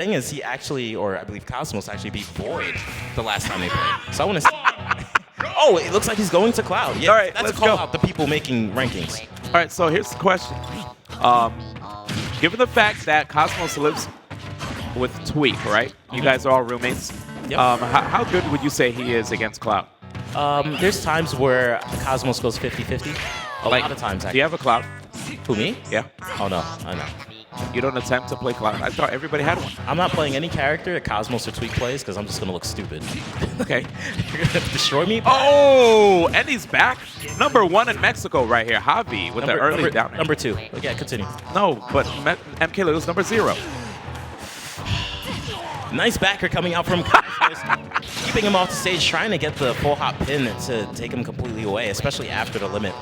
thing is, he actually, or I believe Cosmos actually beat Void the last time they played. So I want to see. Oh, it looks like he's going to Cloud. Yeah, All right, that's let's a call go. out the people making rankings. All right, so here's the question. Given the fact that Cosmos lives with Tweak, right? You guys are all roommates. Yep. How good would you say he is against Cloud? There's times where Cosmos goes 50-50. A lot of times, Do actually. you have a Cloud? Who, me? Yeah. Oh, no. I know. You don't attempt to play Cloud? I thought everybody had one. I'm not playing any character that Cosmos or Tweak plays because I'm just going to look stupid. Okay. You're going to destroy me? Oh, and he's back. Number 1 in Mexico right here. Javi with the early down. Number 2. Yeah, continue. No, but MK was number 0. Nice backer coming out from Cosmos. Keeping him off the stage, trying to get the full hop pin to take him completely away, especially after the limit.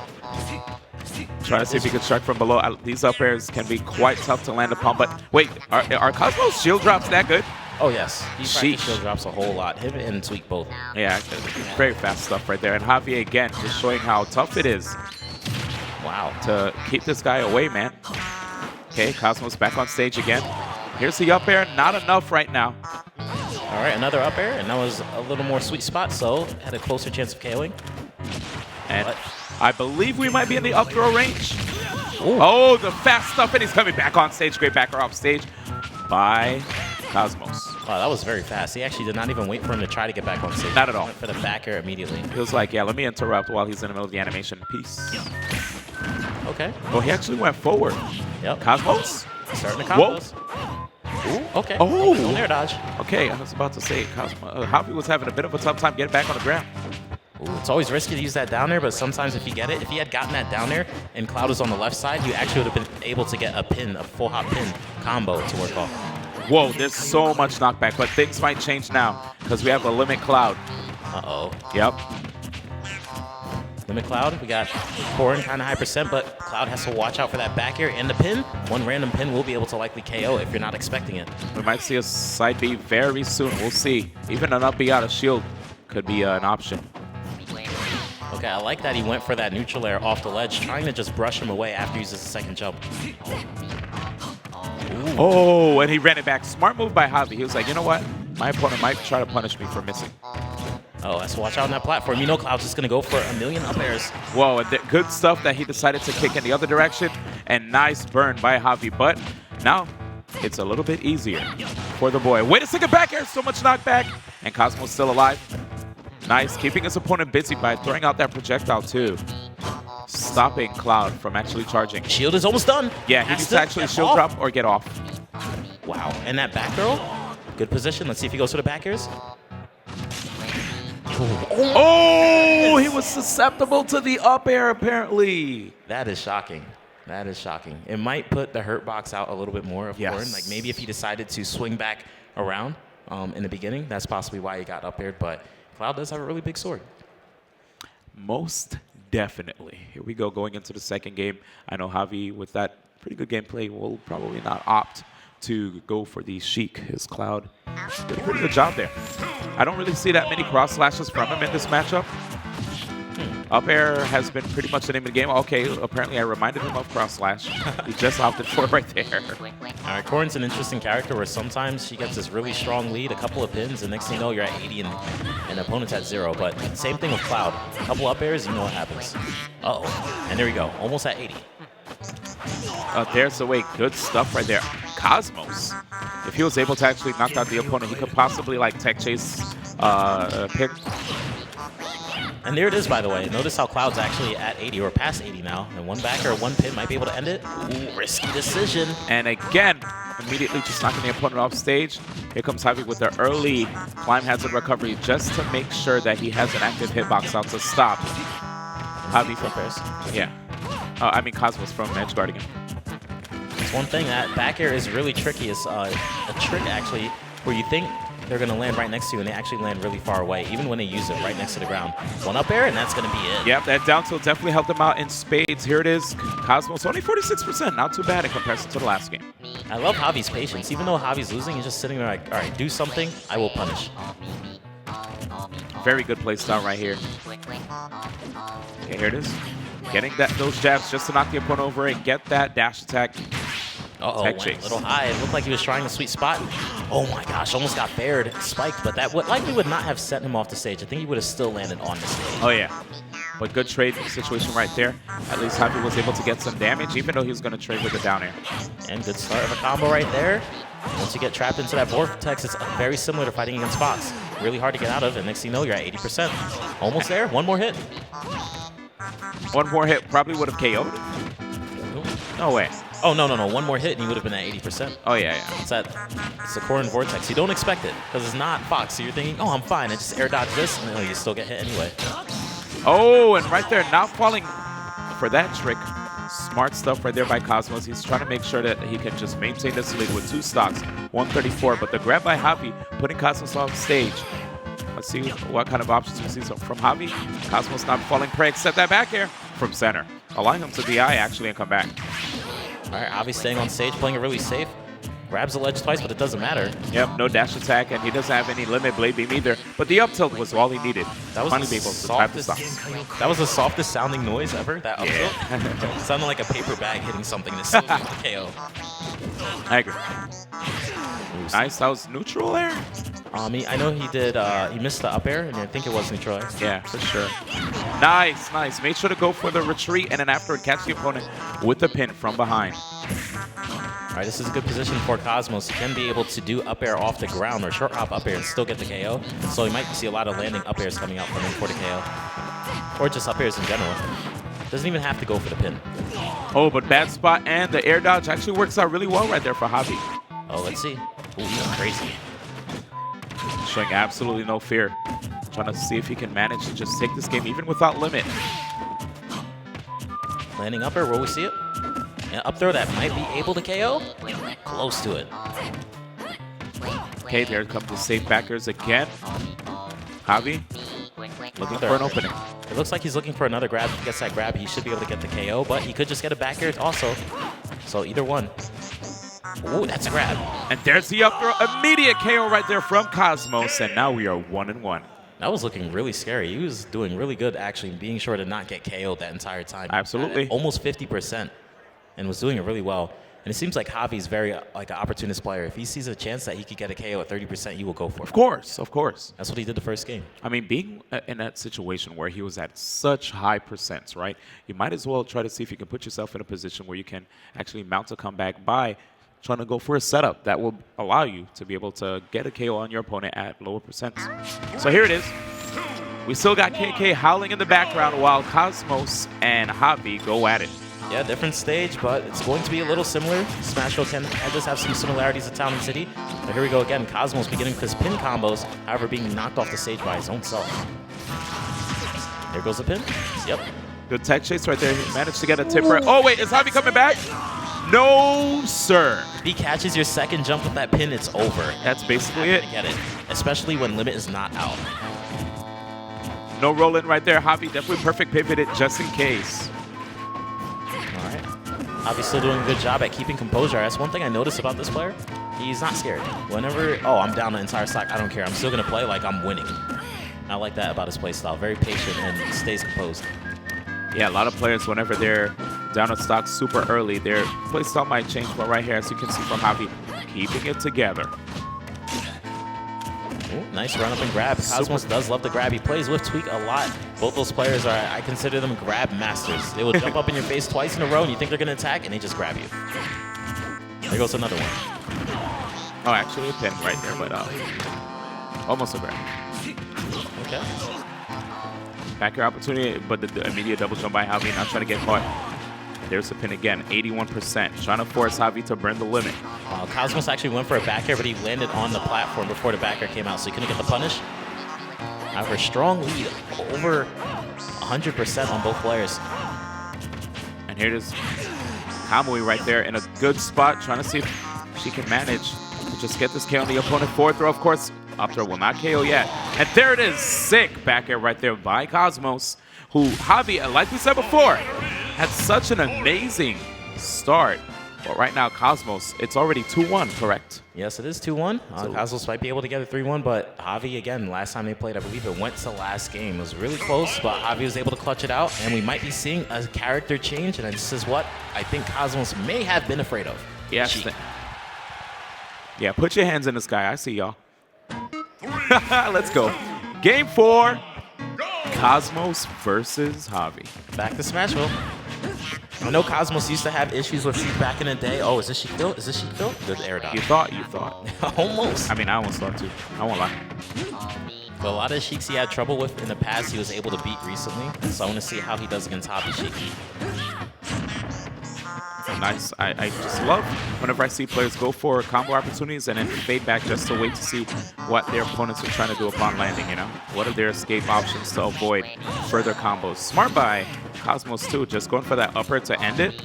Trying to see if he can strike from below. These up airs can be quite tough to land upon. But wait, are Cosmos shield drops that good? Oh, yes. He practice Sheesh. shield drops a whole lot. Him and Tweak both. Yeah, very fast stuff right there. And Javi, again, just showing how tough it is Wow. to keep this guy away, man. Okay, Cosmos back on stage again. Here's the up air. Not enough right now. All right, another up air, and that was a little more sweet spot, so had a closer chance of KOing. And But- I believe we might be in the up throw range. Ooh. Oh, the fast stuff, and he's coming back on stage. Great backer off stage by Cosmos. Wow, that was very fast. He actually did not even wait for him to try to get back on stage. Not at all. Went for the backer immediately. He was like, yeah, let me interrupt while he's in the middle of the animation piece. Okay. Oh, he actually went forward. Yep. Cosmos? Starting to combos. Ooh, okay. Oh. On air dodge. Okay, I was about to say, Javi was having a bit of a tough time getting back on the ground. Ooh, it's always risky to use that down air, but sometimes if you get it, if he had gotten that down air and Cloud was on the left side, you actually would have been able to get a pin, a full hop pin combo to work off. Whoa, there's so much knockback, but things might change now because we have a limit Cloud. Uh-oh. Yep. Limit Cloud, we got Corrin kind of high percent, but Cloud has to watch out for that back air and the pin. One random pin will be able to likely KO if you're not expecting it. We might see a side B very soon. We'll see. Even an up B out of shield could be an option. Okay, I like that he went for that neutral air off the ledge, trying to just brush him away after he uses the second jump. Oh, and he ran it back. Smart move by Javi. He was like, you know what? My opponent might try to punish me for missing. Oh, let's watch out on that platform. You know Cloud's just going to go for a million up airs. Whoa, and good stuff that he decided to kick in the other direction. And nice burn by Javi. But now it's a little bit easier for the boy. Wait a second, back air. So much knockback. And Cosmo's still alive. Nice, keeping his opponent busy by throwing out that projectile too. Stopping Cloud from actually charging. Shield is almost done. Yeah, he Has needs to to actually get shield off. drop or get off. Wow, and that back throw, good position. Let's see if he goes for the back airs. Oh, he was susceptible to the up air apparently. That is shocking. That is shocking. It might put the hurt box out a little bit more of Yes. Corrin. Like maybe if he decided to swing back around in the beginning, that's possibly why he got up aired. But Cloud does have a really big sword. Most definitely. Here we go, going into the second game. I know Javi, with that pretty good gameplay, will probably not opt to go for the Sheik. His Cloud did a pretty good job there. I don't really see that many cross slashes from him in this matchup. Up air has been pretty much the name of the game. Okay, apparently I reminded him of cross slash. He just opted for it right there. All right, Corrin's an interesting character where sometimes she gets this really strong lead, a couple of pins, and next thing you know, you're at 80 and the opponent's at 0. But same thing with Cloud. A couple up airs, you know what happens. Uh-oh. And there we go, almost at 80. There's the way. Good stuff right there. Cosmos. If he was able to actually knock out the opponent, he could possibly like tech chase pick. And there it is, by the way. Notice how Cloud's actually at 80 or past 80 now. And one backer or one pin might be able to end it. Ooh, risky decision. And again, immediately just knocking the opponent off stage. Here comes Javi with the early climb hazard recovery just to make sure that he has an active hitbox out to stop Javi from Pairs. Yeah. I mean Cosmos from edge guarding him. It's one thing that back air is really tricky. It's a trick actually where you think they're going to land right next to you and they actually land really far away, even when they use it right next to the ground. One up air and that's going to be it. Yep, that down tilt definitely helped him out in spades. Here it is. Cosmos only 46%. Not too bad in comparison to the last game. I love Javi's patience. Even though Javi's losing, he's just sitting there like, all right, do something, I will punish. Very good play style right here. Okay, here it is. Getting those jabs just to knock the opponent over and get that dash attack. Uh-oh, Tech went chase. a little high. It looked like he was trying the sweet spot. Oh my gosh, almost got bared, spiked, but that would likely would not have sent him off the stage. I think he would have still landed on the stage. Oh, yeah. But good trade situation right there. At least Javi was able to get some damage, even though he was going to trade with the down air. And good start of a combo right there. Once you get trapped into that vortex, it's very similar to fighting against Fox. Really hard to get out of, and next thing you know, you're at 80%. Almost there. One more hit. One more hit probably would have KO'd. No way. Oh, no. One more hit, and you would have been at 80%. Oh, yeah. It's that Sakuran vortex. You don't expect it, because it's not Fox. So you're thinking, oh, I'm fine. I just air dodge this, and then you still get hit anyway. Oh, and right there, not falling for that trick. Smart stuff right there by Cosmos. He's trying to make sure that he can just maintain this lead with 2 stocks, 134. But the grab by Javi, putting Cosmos off stage. Let's see what kind of options we see from Javi. Cosmos not falling prey, except that back air from center, allowing him to DI actually and come back. All right, Javi staying on stage, playing it really safe. Grabs the ledge twice, but it doesn't matter. Yep, no dash attack, and he doesn't have any limit blade beam either. But the up tilt was all he needed. That was finally be able to trap the stocks. That was the softest sounding noise ever. That up tilt. Yeah. It sounded like a paper bag hitting something to still get the KO. I agree. Nice, that was neutral there? I know he did. He missed the up air, and I think it was neutral air. Yeah, for sure. Nice, nice. Made sure to go for the retreat, and then afterward catch the opponent with the pin from behind. All right, this is a good position for Cosmos. He can be able to do up air off the ground or short hop up air and still get the KO. So we might see a lot of landing up airs coming out from him for the KO. Or just up airs in general. Doesn't even have to go for the pin. Oh, but bad spot, and the air dodge actually works out really well right there for Javi. Oh, let's see. Ooh, he's crazy. Showing absolutely no fear. Trying to see if he can manage to just take this game even without limit. Landing up air, will we see it? Yeah, up throw that might be able to KO. Close to it. Okay, there comes the safe backers again. Javi looking for an opening. It looks like he's looking for another grab. If he gets that grab, he should be able to get the KO, but he could just get a back air also. So either one. Ooh, that's a grab. And there's the up throw. Immediate KO right there from Cosmos, and now we are 1-1. That was looking really scary. He was doing really good, actually, being sure to not get KO'd that entire time. Absolutely. Almost 50%, and was doing it really well. And it seems like Javi's very like an opportunist player. If he sees a chance that he could get a KO at 30%, he will go for it. Of course, of course. That's what he did the first game. I mean, being in that situation where he was at such high percents, right? You might as well try to see if you can put yourself in a position where you can actually mount a comeback by trying to go for a setup that will allow you to be able to get a KO on your opponent at lower percents. So here it is. We still got KK howling in the background while Cosmos and Javi go at it. Yeah, different stage, but it's going to be a little similar. Smash Bros. Can just have some similarities to Town and City. But here we go again. Cosmos beginning with his pin combos, however, being knocked off the stage by his own self. There goes the pin. Yep. Good tech chase right there. He managed to get a tipper. Oh, wait, is Javi coming back? No, sir. If he catches your second jump with that pin, it's over. That's basically it. Get it, especially when limit is not out. No roll in right there. Javi definitely perfect pivoted just in case. All right. Javi's still doing a good job at keeping composure. That's one thing I noticed about this player. He's not scared. Whenever, oh, I'm down the entire stock, I don't care. I'm still going to play like I'm winning. I like that about his play style. Very patient and stays composed. Yeah, a lot of players, whenever they're down a stock super early, their play style might change. But right here, as you can see from Javi, keeping it together. Ooh, nice run up and grab. Cosmos does love the grab. He plays with Tweak a lot. Both those players are, I consider them grab masters. They will jump up in your face twice in a row and you think they're going to attack and they just grab you. There goes another one. Oh, actually a pin right there, but almost a grab. Okay. Back air opportunity, but the immediate double jump by Javi, not trying to get caught. There's the pin again, 81%. Trying to force Javi to burn the limit. Cosmos actually went for a back air, but he landed on the platform before the back air came out, so he couldn't get the punish. However, strong lead, over 100% on both players. And here it is. Kamui right there in a good spot, trying to see if she can manage to just get this KO on the opponent. Forward throw, of course. Up throw will not KO yet. And there it is. Sick back air right there by Cosmos, who Javi, like we said before, had such an amazing start. But right now, Cosmos, it's already 2-1, correct? Yes, it is 2-1. Cosmos might be able to get a 3-1, but Javi, again, last time they played, I believe it went to last game. It was really close, but Javi was able to clutch it out, and we might be seeing a character change, and this is what I think Cosmos may have been afraid of. Yes. Sheik. Yeah, put your hands in the sky. I see y'all. Let's go. Game 4. Cosmos versus Javi. Back to Smashville. I know Cosmos used to have issues with Sheik back in the day. Oh, is this Sheik build? Is this Sheik build? Good air dodge. You thought. Almost. I mean, I almost thought too. I won't lie. But a lot of Sheiks he had trouble with in the past, he was able to beat recently. So I want to see how he does against Javi Sheik. Nice. I just love whenever I see players go for combo opportunities and then fade back just to wait to see what their opponents are trying to do upon landing, you know? What are their escape options to avoid further combos? Smart by Cosmos too, just going for that upper to end it.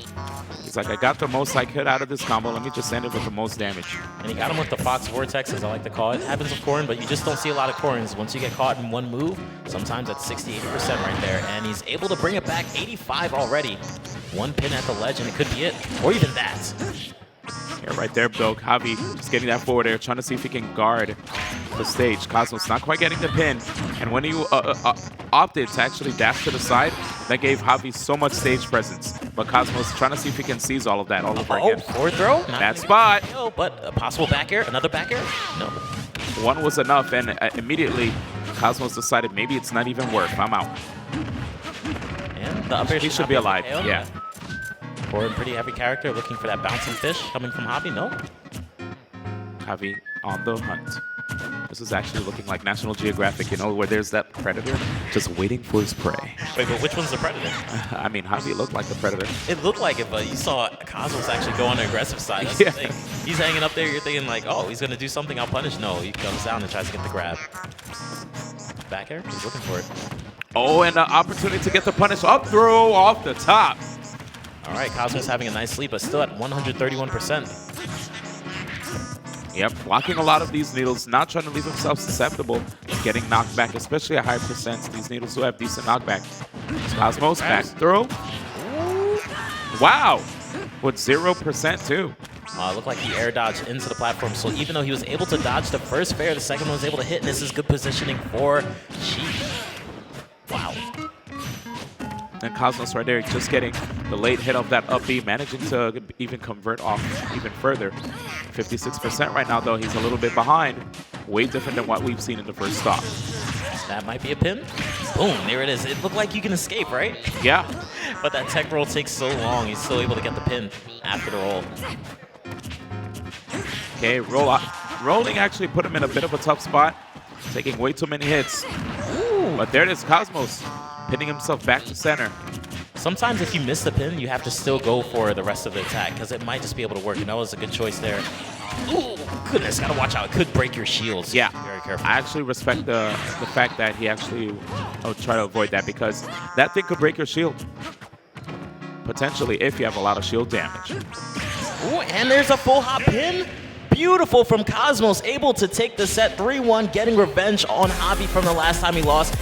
He's like, I got the most I could out of this combo. Let me just end it with the most damage. And he got him with the Fox Vortex, as I like to call it. Happens with Corrin, but you just don't see a lot of Corrins. Once you get caught in one move, sometimes that's 60-80% right there. And he's able to bring it back 85 already. One pin at the ledge, and it could be it. Or even that. Yeah, right there, though. Javi just getting that forward air, trying to see if he can guard the stage. Cosmos not quite getting the pin. And when he opted to actually dash to the side, that gave Javi so much stage presence. But Cosmos trying to see if he can seize all of that all over again. Forward throw? That spot. But a possible back air? Another back air? No. One was enough, and immediately Cosmos decided maybe it's not even worth. I'm out. And the up air He should be alive. KO. Yeah. Or a pretty heavy character looking for that bouncing fish coming from Javi. No. Javi on the hunt. This is actually looking like National Geographic, you know, where there's that predator just waiting for his prey. Wait, but which one's the predator? I mean, Javi looked like the predator. It looked like it, but you saw Cosmos actually go on the aggressive side. That's Yeah. the thing. He's hanging up there. You're thinking like, oh, he's going to do something. I'll punish. No, he comes down and tries to get the grab. Back air? He's looking for it. Oh, and an opportunity to get the punish. Up throw off the top. All right, Cosmos having a nice lead, but still at 131%. Yep, blocking a lot of these needles, not trying to leave himself susceptible to getting knocked back, especially at high percents. These needles do have decent knockback. Cosmos back throw. Wow, with 0% too. Looked like he air dodged into the platform, so even though he was able to dodge the first fair, the second one was able to hit, and this is good positioning for Sheik. Wow. And Cosmos right there just getting the late hit of that up B, managing to even convert off even further. 56% right now, though. He's a little bit behind. Way different than what we've seen in the first stop. That might be a pin. Boom, there it is. It looked like you can escape, right? Yeah. But that tech roll takes so long, he's still able to get the pin after the roll. Okay, roll out. Rolling actually put him in a bit of a tough spot, taking way too many hits. Ooh. But there it is, Cosmos pinning himself back to center. Sometimes if you miss the pin, you have to still go for the rest of the attack because it might just be able to work, and that was a good choice there. Ooh, goodness, gotta watch out. It could break your shields. Yeah. Very careful. I actually respect the fact that he actually will try to avoid that, because that thing could break your shield. Potentially, if you have a lot of shield damage. Ooh, and there's a full hop pin. Beautiful from Cosmos, able to take the set 3-1, getting revenge on Javi from the last time he lost.